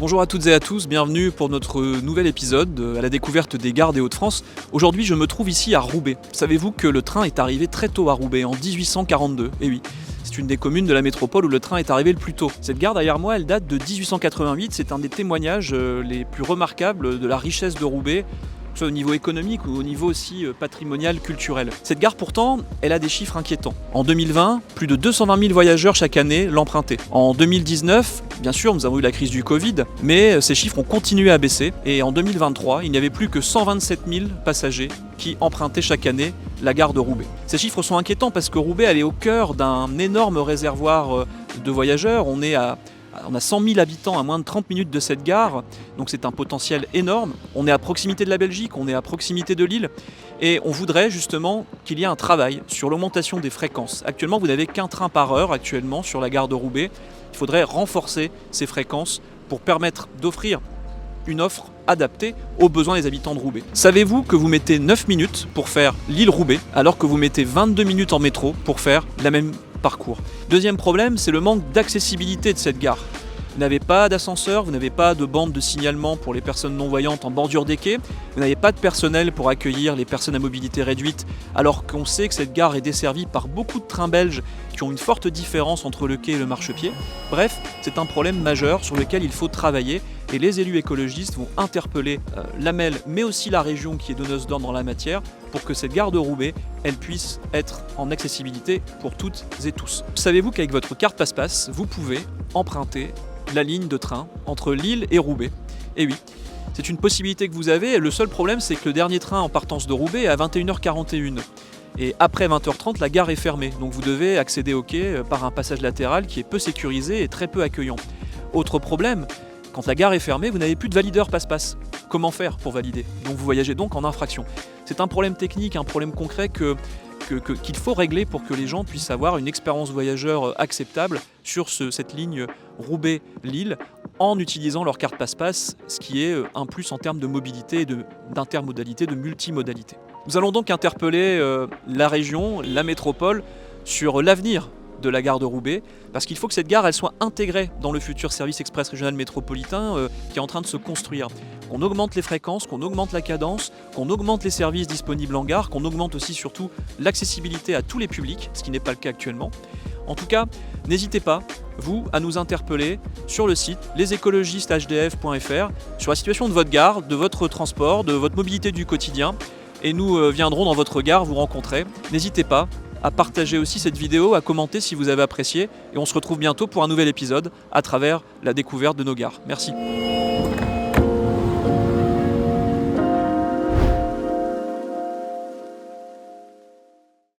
Bonjour à toutes et à tous, bienvenue pour notre nouvel épisode à la découverte des gares des Hauts-de-France. Aujourd'hui je me trouve ici à Roubaix. Savez-vous que le train est arrivé très tôt à Roubaix, en 1842 ? Eh oui, c'est une des communes de la métropole où le train est arrivé le plus tôt. Cette gare derrière moi, elle date de 1888, c'est un des témoignages les plus remarquables de la richesse de Roubaix, que ce soit au niveau économique ou au niveau aussi patrimonial, culturel. Cette gare pourtant, elle a des chiffres inquiétants. En 2020, plus de 220 000 voyageurs chaque année l'empruntaient. En 2019, bien sûr, nous avons eu la crise du Covid, mais ces chiffres ont continué à baisser. Et en 2023, il n'y avait plus que 127 000 passagers qui empruntaient chaque année la gare de Roubaix. Ces chiffres sont inquiétants parce que Roubaix, elle est au cœur d'un énorme réservoir de voyageurs. On a 100 000 habitants à moins de 30 minutes de cette gare, donc c'est un potentiel énorme. On est à proximité de la Belgique, on est à proximité de Lille, et on voudrait justement qu'il y ait un travail sur l'augmentation des fréquences. Actuellement, vous n'avez qu'un train par heure actuellement sur la gare de Roubaix. Il faudrait renforcer ces fréquences pour permettre d'offrir une offre adaptée aux besoins des habitants de Roubaix. Savez-vous que vous mettez 9 minutes pour faire Lille-Roubaix, alors que vous mettez 22 minutes en métro pour faire la même parcours. Deuxième problème, c'est le manque d'accessibilité de cette gare. Vous n'avez pas d'ascenseur, vous n'avez pas de bande de signalement pour les personnes non-voyantes en bordure des quais, vous n'avez pas de personnel pour accueillir les personnes à mobilité réduite, alors qu'on sait que cette gare est desservie par beaucoup de trains belges qui ont une forte différence entre le quai et le marchepied. Bref, c'est un problème majeur sur lequel il faut travailler et les élus écologistes vont interpeller l'AMEL mais aussi la région qui est donneuse d'ordre dans la matière pour que cette gare de Roubaix, elle puisse être en accessibilité pour toutes et tous. Savez-vous qu'avec votre carte passe-passe, vous pouvez emprunter la ligne de train entre Lille et Roubaix? Et oui, c'est une possibilité que vous avez. Et le seul problème, c'est que le dernier train en partance de Roubaix est à 21h41. Et après 20h30, la gare est fermée. Donc vous devez accéder au quai par un passage latéral qui est peu sécurisé et très peu accueillant. Autre problème, quand la gare est fermée, vous n'avez plus de valideur passe-passe. Comment faire pour valider? Donc vous voyagez donc en infraction. C'est un problème technique, un problème concret qu'il faut régler pour que les gens puissent avoir une expérience voyageur acceptable sur cette ligne Roubaix-Lille en utilisant leur carte passe-passe, ce qui est un plus en termes de mobilité, et d'intermodalité, de multimodalité. Nous allons donc interpeller la région, la métropole, sur l'avenir de la gare de Roubaix, parce qu'il faut que cette gare elle soit intégrée dans le futur service express régional métropolitain qui est en train de se construire. Qu'on augmente les fréquences, qu'on augmente la cadence, qu'on augmente les services disponibles en gare, qu'on augmente aussi surtout l'accessibilité à tous les publics, ce qui n'est pas le cas actuellement. En tout cas, n'hésitez pas, vous, à nous interpeller sur le site lesécologistes.hdf.fr sur la situation de votre gare, de votre transport, de votre mobilité du quotidien, et nous viendrons dans votre gare vous rencontrer. N'hésitez pas à partager aussi cette vidéo, à commenter si vous avez apprécié, et on se retrouve bientôt pour un nouvel épisode à travers la découverte de nos gares. Merci.